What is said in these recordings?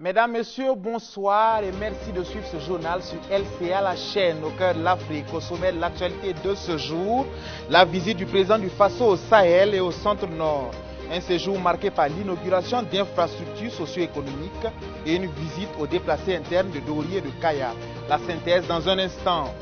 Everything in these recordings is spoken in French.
Mesdames, Messieurs, bonsoir et merci de suivre ce journal sur LCA, la chaîne au cœur de l'Afrique. Au sommet de l'actualité de ce jour, la visite du président du Faso au Sahel et au centre-nord. Un séjour marqué par l'inauguration d'infrastructures socio-économiques et une visite aux déplacés internes de Dori et de Kaya. La synthèse dans un instant.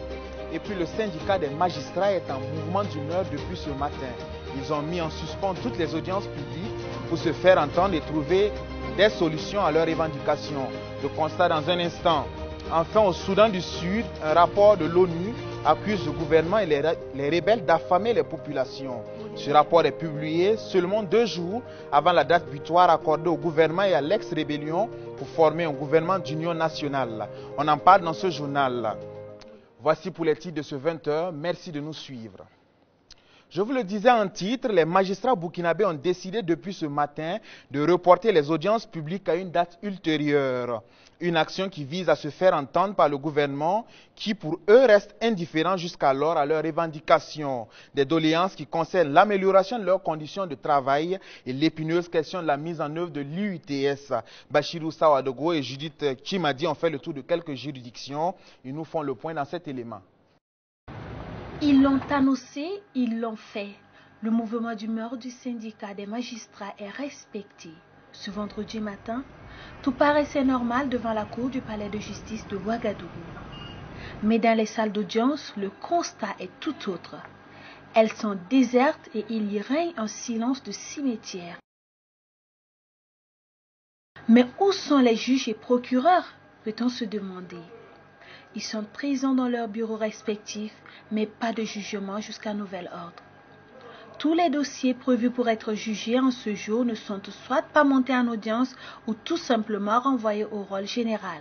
Et puis le syndicat des magistrats est en mouvement d'humeur depuis ce matin. Ils ont mis en suspens toutes les audiences publiques pour se faire entendre et trouver des solutions à leurs revendications. Le constat dans un instant. Enfin, au Soudan du Sud, un rapport de l'ONU accuse le gouvernement et les rebelles d'affamer les populations. Ce rapport est publié seulement 2 jours avant la date butoir accordée au gouvernement et à l'ex-rébellion pour former un gouvernement d'union nationale. On en parle dans ce journal. Voici pour les titres de ce 20h. Merci de nous suivre. Je vous le disais en titre, les magistrats burkinabés ont décidé depuis ce matin de reporter les audiences publiques à une date ultérieure. Une action qui vise à se faire entendre par le gouvernement qui, pour eux, reste indifférent jusqu'alors à leurs revendications. Des doléances qui concernent l'amélioration de leurs conditions de travail et l'épineuse question de la mise en œuvre de l'UITS. Bachirou Sawadogo et Judith Chimadi ont fait le tour de quelques juridictions. Ils nous font le point dans cet élément. Ils l'ont annoncé, ils l'ont fait. Le mouvement d'humeur du syndicat des magistrats est respecté. Ce vendredi matin, tout paraissait normal devant la cour du palais de justice de Ouagadougou. Mais dans les salles d'audience, le constat est tout autre. Elles sont désertes et il y règne un silence de cimetière. Mais où sont les juges et procureurs, peut-on se demander? Ils sont présents dans leurs bureaux respectifs, mais pas de jugement jusqu'à nouvel ordre. Tous les dossiers prévus pour être jugés en ce jour ne sont soit pas montés en audience ou tout simplement renvoyés au rôle général.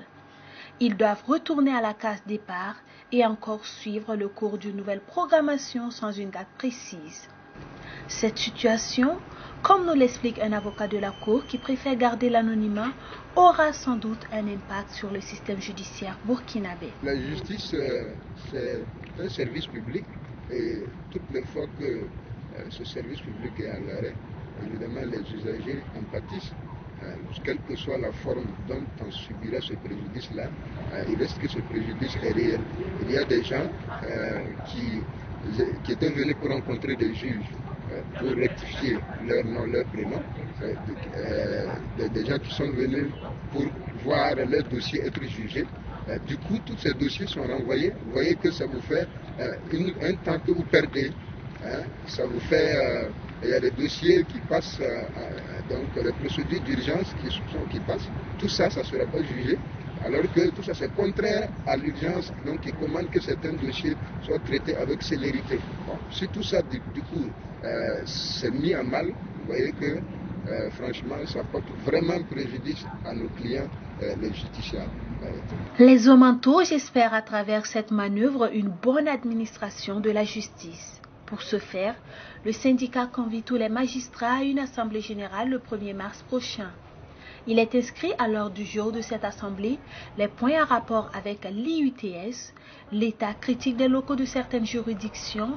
Ils doivent retourner à la case départ et encore suivre le cours d'une nouvelle programmation sans une date précise. Cette situation, comme nous l'explique un avocat de la Cour qui préfère garder l'anonymat, aura sans doute un impact sur le système judiciaire burkinabé. La justice, c'est un service public et toutes les fois que ce service public est à l'arrêt, évidemment les usagers en pâtissent. Quelle que soit la forme dont on subira ce préjudice-là, il reste que ce préjudice est réel. Il y a des gens qui étaient venus pour rencontrer des juges pour rectifier leur nom, leur prénom, des gens qui sont venus pour voir leur dossier être jugé. Du coup, tous ces dossiers sont renvoyés. Vous voyez que ça vous fait un temps que vous perdez. Ça vous fait... il y a des dossiers qui passent, donc les procédures d'urgence qui passent. Tout ça, ça ne sera pas jugé. Alors que tout ça, c'est contraire à l'urgence, donc qui commande que certains dossiers soient traités avec célérité. Bon, si tout ça, du coup, c'est mis à mal, vous voyez que, franchement, ça porte vraiment préjudice à nos clients, les justiciables. Les Omantos espèrent à travers cette manœuvre une bonne administration de la justice. Pour ce faire, le syndicat convie tous les magistrats à une assemblée générale le 1er mars prochain. Il est inscrit à l'ordre du jour de cette assemblée les points en rapport avec l'IUTS, l'état critique des locaux de certaines juridictions,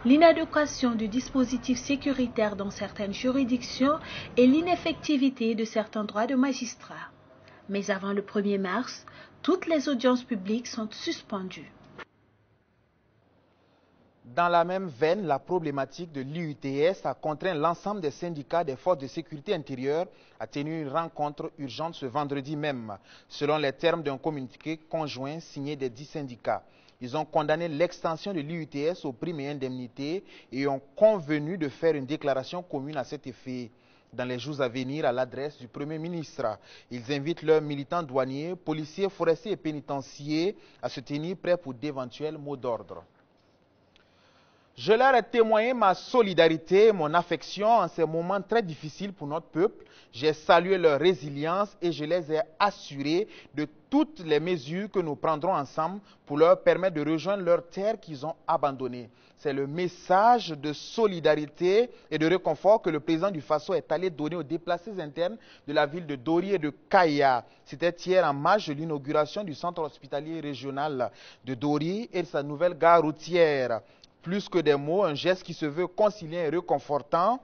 l'inadéquation du dispositif sécuritaire dans certaines juridictions et l'ineffectivité de certains droits de magistrats. Mais avant le 1er mars, toutes les audiences publiques sont suspendues. Dans la même veine, la problématique de l'IUTS a contraint l'ensemble des syndicats des forces de sécurité intérieure à tenir une rencontre urgente ce vendredi même, selon les termes d'un communiqué conjoint signé des 10 syndicats. Ils ont condamné l'extension de l'IUTS aux primes et indemnités et ont convenu de faire une déclaration commune à cet effet dans les jours à venir à l'adresse du Premier ministre. Ils invitent leurs militants douaniers, policiers, forestiers et pénitentiaires à se tenir prêts pour d'éventuels mots d'ordre. Je leur ai témoigné ma solidarité, mon affection en ces moments très difficiles pour notre peuple. J'ai salué leur résilience et je les ai assurés de toutes les mesures que nous prendrons ensemble pour leur permettre de rejoindre leurs terres qu'ils ont abandonnées. C'est le message de solidarité et de réconfort que le président du Faso est allé donner aux déplacés internes de la ville de Dori et de Kaya. C'était hier en marge de l'inauguration du centre hospitalier régional de Dori et de sa nouvelle gare routière. Plus que des mots, un geste qui se veut conciliant et réconfortant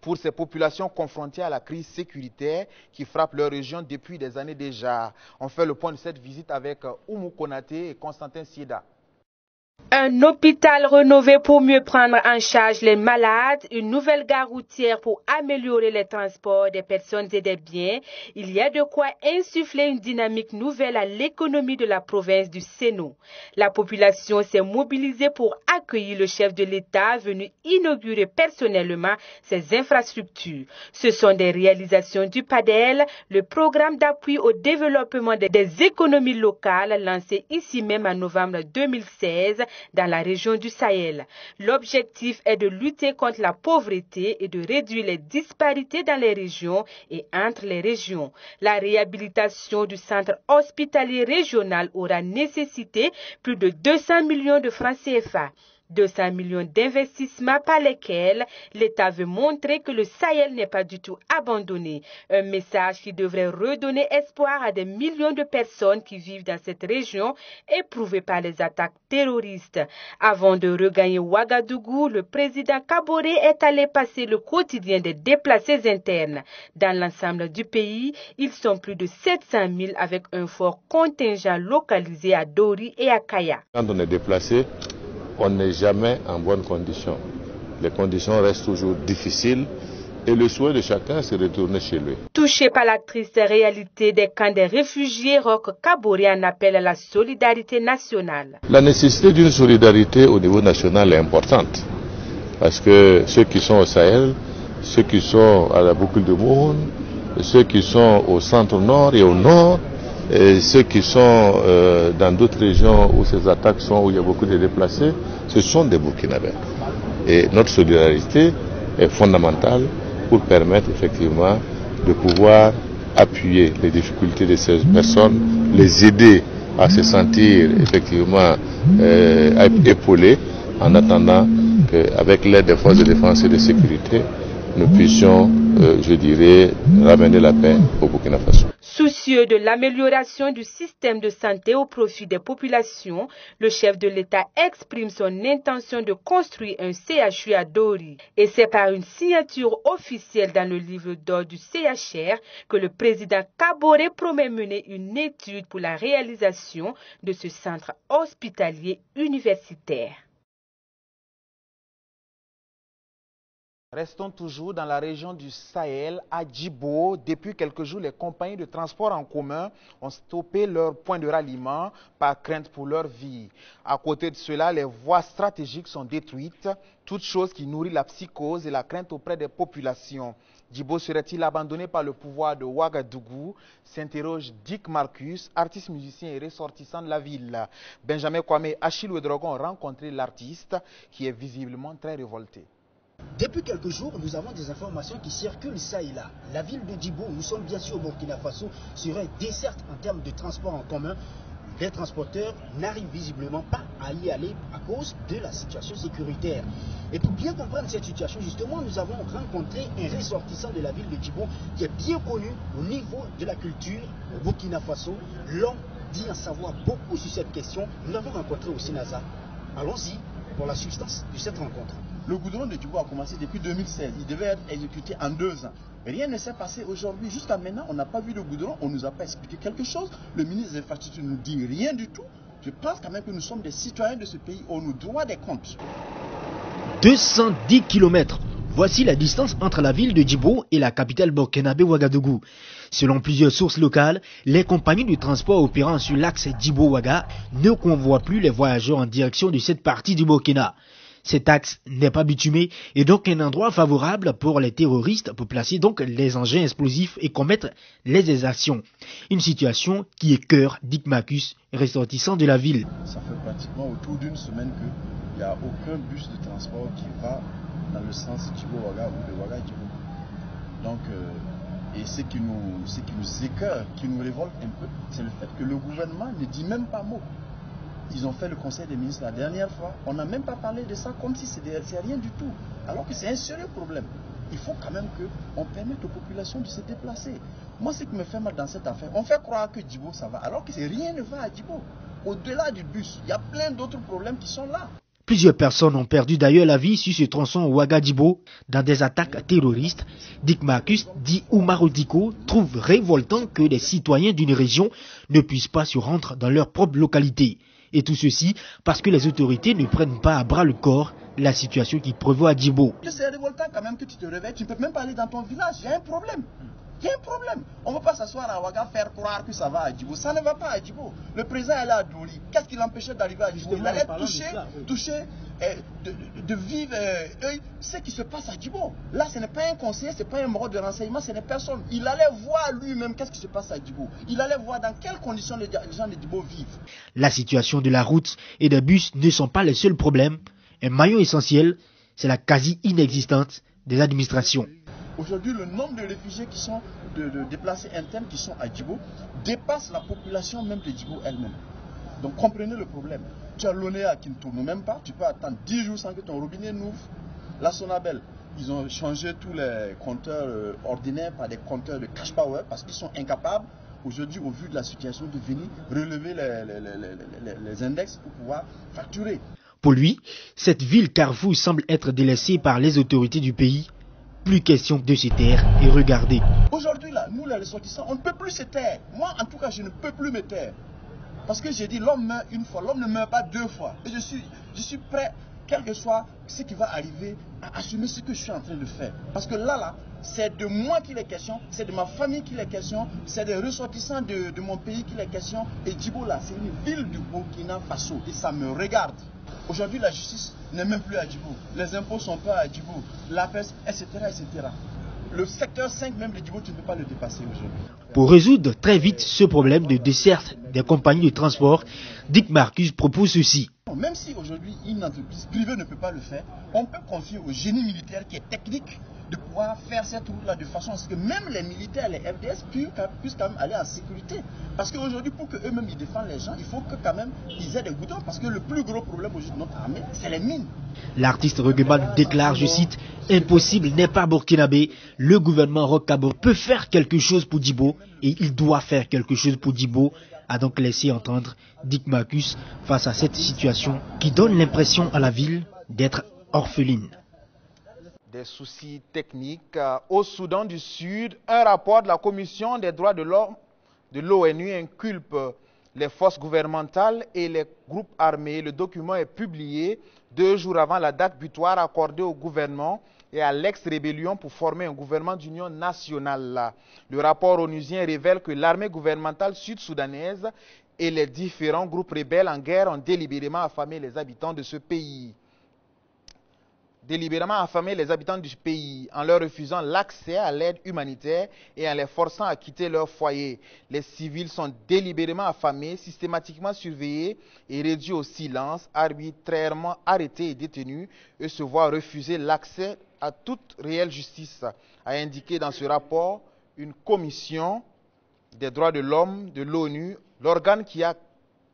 pour ces populations confrontées à la crise sécuritaire qui frappe leur région depuis des années déjà. On fait le point de cette visite avec Oumou Konaté et Constantin Sieda. Un hôpital rénové pour mieux prendre en charge les malades, une nouvelle gare routière pour améliorer les transports des personnes et des biens. Il y a de quoi insuffler une dynamique nouvelle à l'économie de la province du Sénou. La population s'est mobilisée pour accueillir le chef de l'État venu inaugurer personnellement ces infrastructures. Ce sont des réalisations du PADEL, le programme d'appui au développement des économies locales lancé ici même en novembre 2016 dans la région du Sahel. L'objectif est de lutter contre la pauvreté et de réduire les disparités dans les régions et entre les régions. La réhabilitation du centre hospitalier régional aura nécessité plus de 200 millions de francs CFA. 200 millions d'investissements par lesquels l'État veut montrer que le Sahel n'est pas du tout abandonné. Un message qui devrait redonner espoir à des millions de personnes qui vivent dans cette région éprouvée par les attaques terroristes. Avant de regagner Ouagadougou, le président Kaboré est allé passer le quotidien des déplacés internes. Dans l'ensemble du pays, ils sont plus de 700 000 avec un fort contingent localisé à Dori et à Kaya. Quand on est déplacé, on n'est jamais en bonne condition. Les conditions restent toujours difficiles et le souhait de chacun, c'est de retourner chez lui. Touché par la triste réalité des camps des réfugiés, Roch Kaboré en appelle à la solidarité nationale. La nécessité d'une solidarité au niveau national est importante parce que ceux qui sont au Sahel, ceux qui sont à la boucle de Moun, ceux qui sont au centre-nord et au nord, et ceux qui sont dans d'autres régions où ces attaques sont, où il y a beaucoup de déplacés, ce sont des Burkinabés. Et notre solidarité est fondamentale pour permettre effectivement de pouvoir appuyer les difficultés de ces personnes, les aider à se sentir effectivement épaulés en attendant qu'avec l'aide des forces de défense et de sécurité, nous puissions, je dirais, ramener la paix au Burkina Faso. Soucieux de l'amélioration du système de santé au profit des populations, le chef de l'État exprime son intention de construire un CHU à Dori. Et c'est par une signature officielle dans le livre d'or du CHR que le président Kaboré promet mener une étude pour la réalisation de ce centre hospitalier universitaire. Restons toujours dans la région du Sahel, à Djibo. Depuis quelques jours, les compagnies de transport en commun ont stoppé leur point de ralliement par crainte pour leur vie. À côté de cela, les voies stratégiques sont détruites, toute chose qui nourrit la psychose et la crainte auprès des populations. Djibo serait-il abandonné par le pouvoir de Ouagadougou? S'interroge Dick Marcus, artiste musicien et ressortissant de la ville. Benjamin Kwame et Achille Ouedraogo ont rencontré l'artiste qui est visiblement très révolté. Depuis quelques jours, nous avons des informations qui circulent ça et là. La ville de Djibo, nous sommes bien sûr au Burkina Faso, serait desserte en termes de transport en commun. Les transporteurs n'arrivent visiblement pas à y aller à cause de la situation sécuritaire. Et pour bien comprendre cette situation, justement, nous avons rencontré un ressortissant de la ville de Djibo qui est bien connu au niveau de la culture au Burkina Faso. L'homme dit en savoir beaucoup sur cette question. Nous l'avons rencontré au Sinaza. Allons-y pour la substance de cette rencontre. Le goudron de Djibo a commencé depuis 2016. Il devait être exécuté en 2 ans. Rien ne s'est passé aujourd'hui. Jusqu'à maintenant, on n'a pas vu de goudron. On ne nous a pas expliqué quelque chose. Le ministre des Infrastructures ne nous dit rien du tout. Je pense quand même que nous sommes des citoyens de ce pays. On nous doit des comptes. 210 km. Voici la distance entre la ville de Djibo et la capitale burkinabé Ouagadougou. Selon plusieurs sources locales, les compagnies de transport opérant sur l'axe Djibo-Ouaga ne convoient plus les voyageurs en direction de cette partie du Burkina. Cet axe n'est pas bitumé et donc un endroit favorable pour les terroristes pour placer donc les engins explosifs et commettre les exactions. Une situation qui écœure Dick Marcus, ressortissant de la ville. Ça fait pratiquement autour d'une semaine qu'il n'y a aucun bus de transport qui va dans le sens Djibo-Ouaga ou de Ouaga-Djibo. Donc, et ce qui nous écœure, qui nous révolte un peu, c'est le fait que le gouvernement ne dit même pas mot. Ils ont fait le conseil des ministres la dernière fois. On n'a même pas parlé de ça comme si c'est rien du tout. Alors que c'est un sérieux problème. Il faut quand même qu'on permette aux populations de se déplacer. Moi, ce qui me fait mal dans cette affaire, on fait croire que Djibo, ça va. Alors que rien ne va à Djibo. Au-delà du bus, il y a plein d'autres problèmes qui sont là. Plusieurs personnes ont perdu d'ailleurs la vie sur ce tronçon Ouagadougou dans des attaques terroristes. Dick Marcus, dit Oumaro Diko, trouve révoltant que les citoyens d'une région ne puissent pas se rendre dans leur propre localité. Et tout ceci parce que les autorités ne prennent pas à bras le corps la situation qui prévaut à Djibo. C'est révoltant quand même que tu te réveilles, tu ne peux même pas aller dans ton village, il y a un problème. Il y a un problème. On ne peut pas s'asseoir à Ouaga faire croire que ça va à Djibo. Ça ne va pas à Djibo. Le président est là à Douli. Qu'est-ce qui l'empêchait d'arriver à Djibo? Il allait toucher de vivre ce qui se passe à Djibo. Là, ce n'est pas un conseiller, ce n'est pas un membre de renseignement, ce n'est personne. Il allait voir lui-même qu'est-ce qui se passe à Djibo. Il allait voir dans quelles conditions les gens de Djibo vivent. La situation de la route et des bus ne sont pas les seuls problèmes. Un maillon essentiel, c'est la quasi-inexistence des administrations. Aujourd'hui, le nombre de réfugiés qui sont de déplacés internes qui sont à Djibo dépasse la population même de Djibo elle-même. Donc comprenez le problème. Tu as l'ONEA qui ne tourne même pas, tu peux attendre 10 jours sans que ton robinet n'ouvre. La Sonabel, ils ont changé tous les compteurs ordinaires par des compteurs de cash power parce qu'ils sont incapables, aujourd'hui, au vu de la situation, de venir relever les index pour pouvoir facturer. Pour lui, cette ville Carrefour semble être délaissée par les autorités du pays. Plus question de se taire et regarder. Aujourd'hui, là, nous les ressortissants, on ne peut plus se taire. Moi, en tout cas, je ne peux plus me taire. Parce que j'ai dit, l'homme meurt une fois, l'homme ne meurt pas deux fois. Et je suis prêt, quel que soit ce qui va arriver, à assumer ce que je suis en train de faire. Parce que là, c'est de moi qu'il est question, c'est de ma famille qu'il est question, c'est des ressortissants de mon pays qu'il est question. Et Djibo, là, c'est une ville du Burkina Faso. Et ça me regarde. Aujourd'hui, la justice n'est même plus à Djibo. Les impôts ne sont pas à Djibo. La peste, etc., etc. Le secteur 5 même de Djibo, tu ne peux pas le dépasser aujourd'hui. Pour résoudre très vite ce problème de desserte des compagnies de transport, Dick Marcus propose ceci. Même si aujourd'hui une entreprise privée ne peut pas le faire, on peut confier au génie militaire qui est technique de pouvoir faire cette route-là de façon à ce que même les militaires, les FDS puissent quand même aller en sécurité. Parce qu'aujourd'hui, pour qu'eux-mêmes ils défendent les gens, il faut que quand même ils aient des goudrons. Parce que le plus gros problème aujourd'hui de notre armée, c'est les mines. L'artiste Rugeman déclare, je cite, « Impossible n'est pas burkinabé. Le gouvernement Roch Kaboré peut faire quelque chose pour Djibo et il doit faire quelque chose pour Djibo », a donc laissé entendre Dick Marcus face à cette situation qui donne l'impression à la ville d'être orpheline. Des soucis techniques. Au Soudan du Sud, un rapport de la Commission des droits de l'homme de l'ONU inculpe les forces gouvernementales et les groupes armés. Le document est publié 2 jours avant la date butoir accordée au gouvernement et à l'ex-rébellion pour former un gouvernement d'union nationale. Le rapport onusien révèle que l'armée gouvernementale sud-soudanaise et les différents groupes rebelles en guerre ont délibérément affamé les habitants de ce pays. En leur refusant l'accès à l'aide humanitaire et en les forçant à quitter leur foyer. Les civils sont délibérément affamés, systématiquement surveillés et réduits au silence, arbitrairement arrêtés et détenus et se voient refuser l'accès à toute réelle justice, a indiqué dans ce rapport une commission des droits de l'homme de l'ONU. L'organe qui a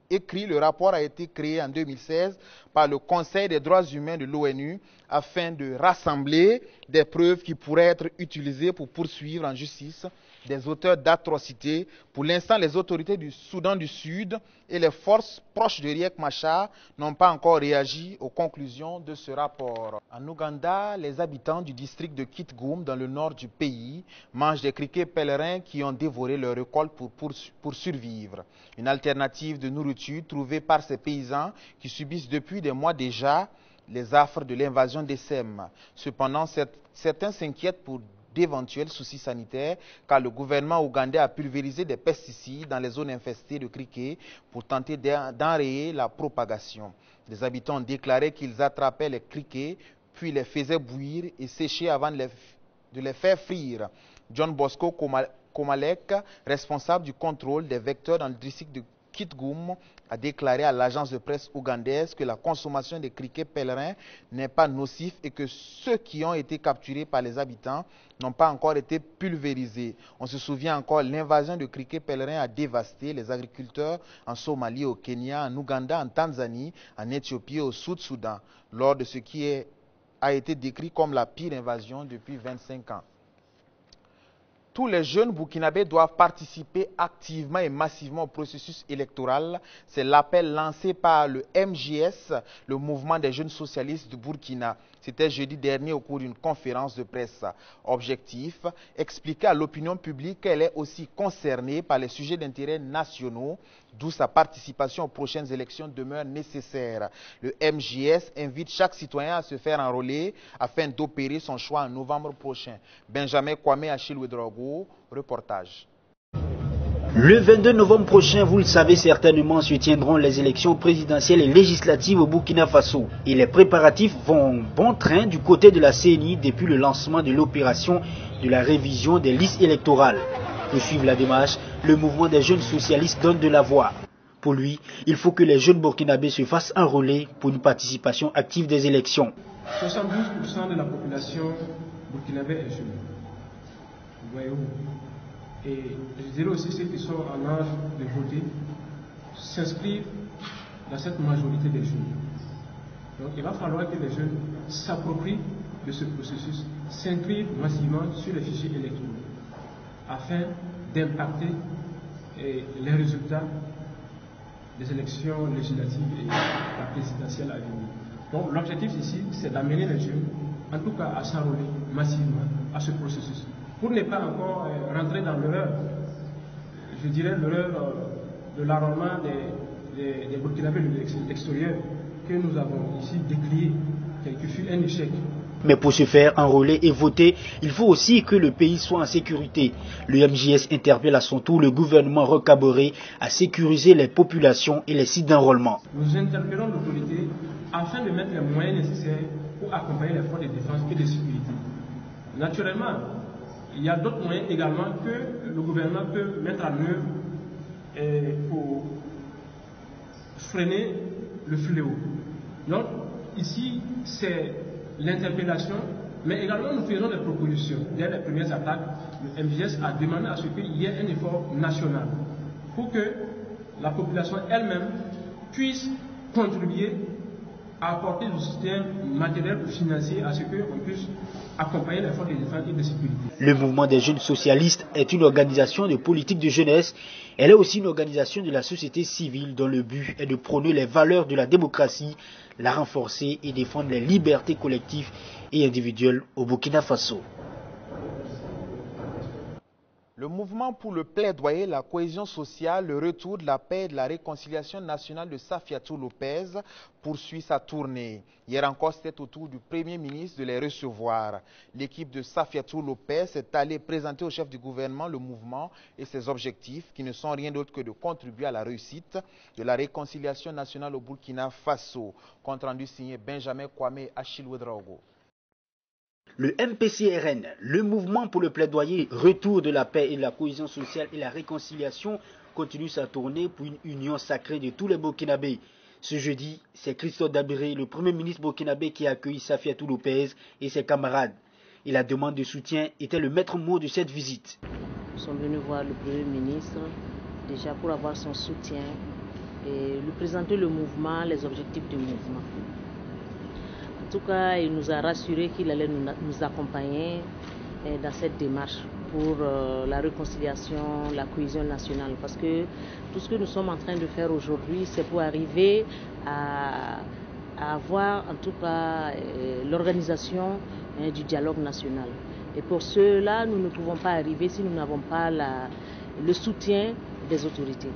écrit le rapport a été créé en 2016 par le Conseil des droits humains de l'ONU afin de rassembler des preuves qui pourraient être utilisées pour poursuivre en justice des auteurs d'atrocités. Pour l'instant, les autorités du Soudan du Sud et les forces proches de Riek Machar n'ont pas encore réagi aux conclusions de ce rapport. En Ouganda, les habitants du district de Kitgum, dans le nord du pays, mangent des criquets pèlerins qui ont dévoré leur récolte pour survivre. Une alternative de nourriture trouvée par ces paysans qui subissent depuis des mois déjà les affres de l'invasion des SEM. Cependant, certains s'inquiètent pour d'éventuels soucis sanitaires car le gouvernement ougandais a pulvérisé des pesticides dans les zones infestées de criquets pour tenter d'enrayer la propagation. Les habitants ont déclaré qu'ils attrapaient les criquets puis les faisaient bouillir et sécher avant de les faire frire. John Bosco Komalek, responsable du contrôle des vecteurs dans le district de Kitgum, a déclaré à l'agence de presse ougandaise que la consommation des criquets pèlerins n'est pas nocif et que ceux qui ont été capturés par les habitants n'ont pas encore été pulvérisés. On se souvient encore, l'invasion de criquets pèlerins a dévasté les agriculteurs en Somalie, au Kenya, en Ouganda, en Tanzanie, en Éthiopie et au Sud-Soudan, lors de ce qui a été décrit comme la pire invasion depuis 25 ans. Tous les jeunes burkinabés doivent participer activement et massivement au processus électoral. C'est l'appel lancé par le MJS, le mouvement des jeunes socialistes du Burkina. C'était jeudi dernier au cours d'une conférence de presse. Objectif, expliquer à l'opinion publique qu'elle est aussi concernée par les sujets d'intérêt nationaux, d'où sa participation aux prochaines élections demeure nécessaire. Le MJS invite chaque citoyen à se faire enrôler afin d'opérer son choix en novembre prochain. Benjamin Kwame Achille Ouedraogo, reportage. Le 22 novembre prochain, vous le savez certainement, se tiendront les élections présidentielles et législatives au Burkina Faso. Et les préparatifs vont bon train du côté de la CENI depuis le lancement de l'opération de la révision des listes électorales. Pour suivre la démarche, le mouvement des jeunes socialistes donne de la voix. Pour lui, il faut que les jeunes burkinabés se fassent enrôler pour une participation active des élections. 72% de la population burkinabé est jeune. Voyez-vous. Et je dirais aussi ceux qui sont en âge de voter s'inscrivent dans cette majorité des jeunes. Donc il va falloir que les jeunes s'approprient de ce processus, s'inscrivent massivement sur les fichiers électoraux afin d'impacter les résultats des élections législatives et la présidentielle à venir. Donc l'objectif ici, c'est d'amener les jeunes, en tout cas à s'enrôler massivement à ce processus, pour ne pas encore rentrer dans l'erreur, je dirais l'erreur de l'enrôlement des Burkinabés de l'extérieur que nous avons ici décrié, qui fut un échec. Mais pour se faire enrôler et voter, il faut aussi que le pays soit en sécurité. Le MJS interpelle à son tour le gouvernement recaboré à sécuriser les populations et les sites d'enrôlement. Nous interpellons l'autorité afin de mettre les moyens nécessaires pour accompagner les forces de défense et de sécurité. Naturellement, il y a d'autres moyens également que le gouvernement peut mettre en œuvre pour freiner le fléau. Donc, ici, c'est l'interpellation, mais également nous faisons des propositions. Dès les premières attaques, le MJS a demandé à ce qu'il y ait un effort national pour que la population elle-même puisse contribuer à apporter du soutien matériel ou financier à ce qu'on puisse accompagner les forces de défense et de sécurité. Le mouvement des jeunes socialistes est une organisation de politique de jeunesse. Elle est aussi une organisation de la société civile dont le but est de prôner les valeurs de la démocratie, la renforcer et défendre les libertés collectives et individuelles au Burkina Faso. Le mouvement pour le plaidoyer, la cohésion sociale, le retour de la paix et de la réconciliation nationale de Safiatou Lopez poursuit sa tournée. Hier encore, c'était au tour du Premier ministre de les recevoir. L'équipe de Safiatou Lopez est allée présenter au chef du gouvernement le mouvement et ses objectifs qui ne sont rien d'autre que de contribuer à la réussite de la réconciliation nationale au Burkina Faso. Compte rendu signé Benjamin Kwame Achille Ouedraogo. Le MPCRN, le mouvement pour le plaidoyer, retour de la paix et de la cohésion sociale et la réconciliation, continue sa tournée pour une union sacrée de tous les Burkinabés. Ce jeudi, c'est Christophe Dabiré, le Premier ministre burkinabé, qui a accueilli Safiatou Lopez et ses camarades. Et la demande de soutien était le maître mot de cette visite. Nous sommes venus voir le Premier ministre, déjà pour avoir son soutien et lui présenter le mouvement, les objectifs du mouvement. En tout cas, il nous a rassuré qu'il allait nous accompagner dans cette démarche pour la réconciliation, la cohésion nationale. Parce que tout ce que nous sommes en train de faire aujourd'hui, c'est pour arriver à avoir en tout cas l'organisation du dialogue national. Et pour cela, nous ne pouvons pas arriver si nous n'avons pas le soutien des autorités.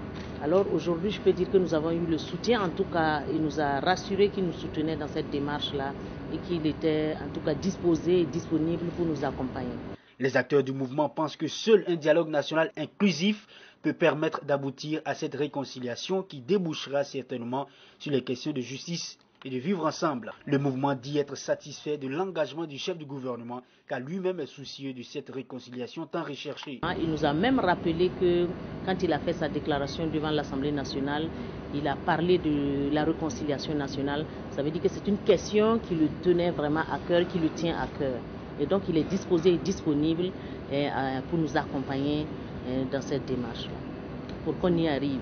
Alors aujourd'hui, je peux dire que nous avons eu le soutien, en tout cas, il nous a rassuré qu'il nous soutenait dans cette démarche-là et qu'il était en tout cas disposé et disponible pour nous accompagner. Les acteurs du mouvement pensent que seul un dialogue national inclusif peut permettre d'aboutir à cette réconciliation qui débouchera certainement sur les questions de justice et de vivre ensemble. Le mouvement dit être satisfait de l'engagement du chef du gouvernement car lui-même est soucieux de cette réconciliation tant recherchée. Il nous a même rappelé que quand il a fait sa déclaration devant l'Assemblée nationale, il a parlé de la réconciliation nationale. Ça veut dire que c'est une question qui le tenait vraiment à cœur, qui le tient à cœur. Et donc il est disposé et disponible pour nous accompagner dans cette démarche, pour qu'on y arrive.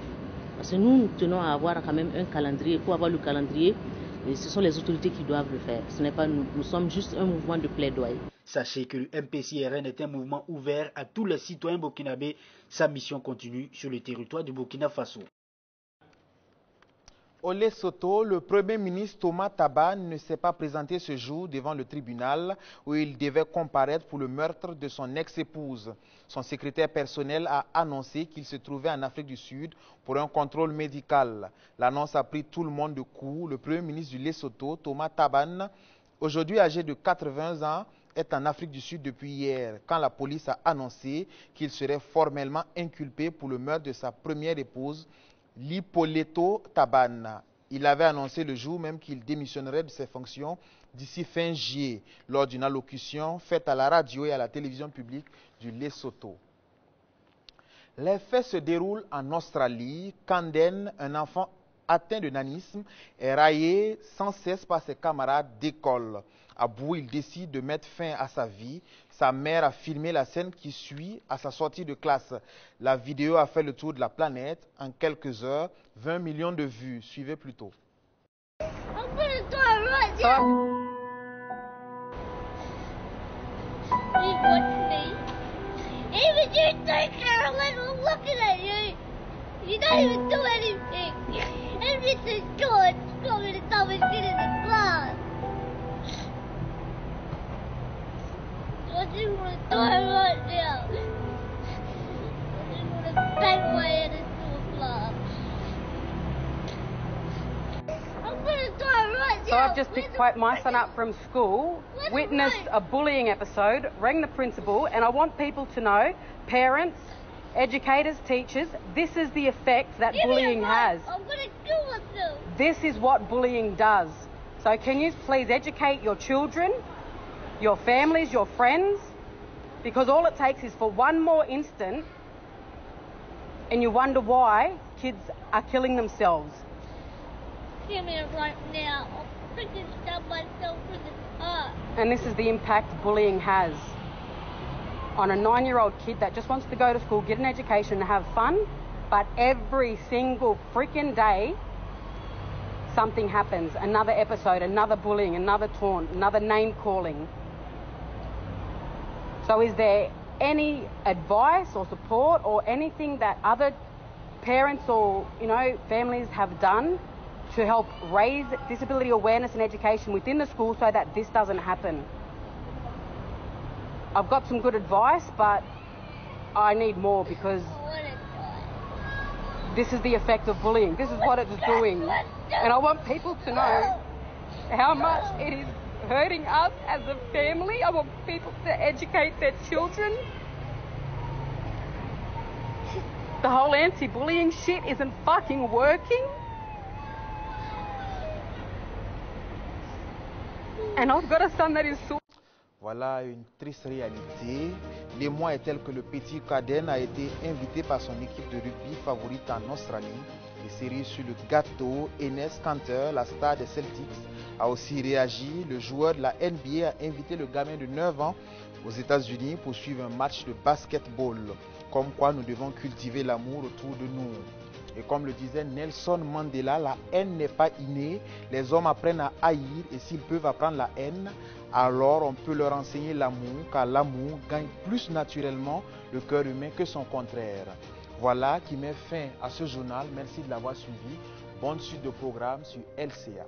Parce que nous tenons à avoir quand même un calendrier. Pour avoir le calendrier, Et ce sont les autorités qui doivent le faire. Ce n'est pas nous. Nous sommes juste un mouvement de plaidoyer. Sachez que le MPCRN est un mouvement ouvert à tous les citoyens burkinabés. Sa mission continue sur le territoire du Burkina Faso. Au Lesotho, le Premier ministre Thomas Tabane ne s'est pas présenté ce jour devant le tribunal où il devait comparaître pour le meurtre de son ex-épouse. Son secrétaire personnel a annoncé qu'il se trouvait en Afrique du Sud pour un contrôle médical. L'annonce a pris tout le monde de court. Le Premier ministre du Lesotho, Thomas Tabane, aujourd'hui âgé de 80 ans, est en Afrique du Sud depuis hier, quand la police a annoncé qu'il serait formellement inculpé pour le meurtre de sa première épouse, Lipoleto Tabane. Il avait annoncé le jour même qu'il démissionnerait de ses fonctions d'ici fin juillet, lors d'une allocution faite à la radio et à la télévision publique du Lesotho. Les faits se déroulent en Australie. Kanden, un enfant atteint de nanisme, est raillé sans cesse par ses camarades d'école. À bout, il décide de mettre fin à sa vie. Sa mère a filmé la scène qui suit à sa sortie de classe. La vidéo a fait le tour de la planète en quelques heures. 20 millions de vues. Suivez plutôt. I just want to die right now. I just want to bang my head into a glass. I'm going to die right now. So I've just picked my son up from school, witnessed a bullying episode, rang the principal, and I want people to know, parents, educators, teachers, this is the effect that bullying has. I'm going to kill myself. This is what bullying does. So can you please educate your children, your families, your friends, because all it takes is for one more instant and you wonder why kids are killing themselves. Give me it right now. I'll freaking stab myself in the heart. And this is the impact bullying has on a 9-year-old kid that just wants to go to school, get an education and have fun, but every single freaking day something happens, another episode, another bullying, another taunt, another name calling. So is there any advice or support or anything that other parents or, families have done to help raise disability awareness and education within the school so that this doesn't happen? I've got some good advice, but I need more because this is the effect of bullying. This is what it's doing. And I want people to know how much it is hurting us as a family. I want people to educate their children. The whole anti-bullying shit isn't fucking working. And I've got a son that is so... Voilà une triste réalité. L'émoi est tel que le petit Kaden a été invité par son équipe de rugby favorite en Australie. Et cerise sur le gâteau, Enes Kanter, la star des Celtics, a aussi réagi. Le joueur de la NBA a invité le gamin de 9 ans aux États-Unis pour suivre un match de basketball. Comme quoi nous devons cultiver l'amour autour de nous. Et comme le disait Nelson Mandela, la haine n'est pas innée. Les hommes apprennent à haïr et s'ils peuvent apprendre la haine, alors on peut leur enseigner l'amour, car l'amour gagne plus naturellement le cœur humain que son contraire. Voilà qui met fin à ce journal. Merci de l'avoir suivi. Bonne suite de programme sur LCA.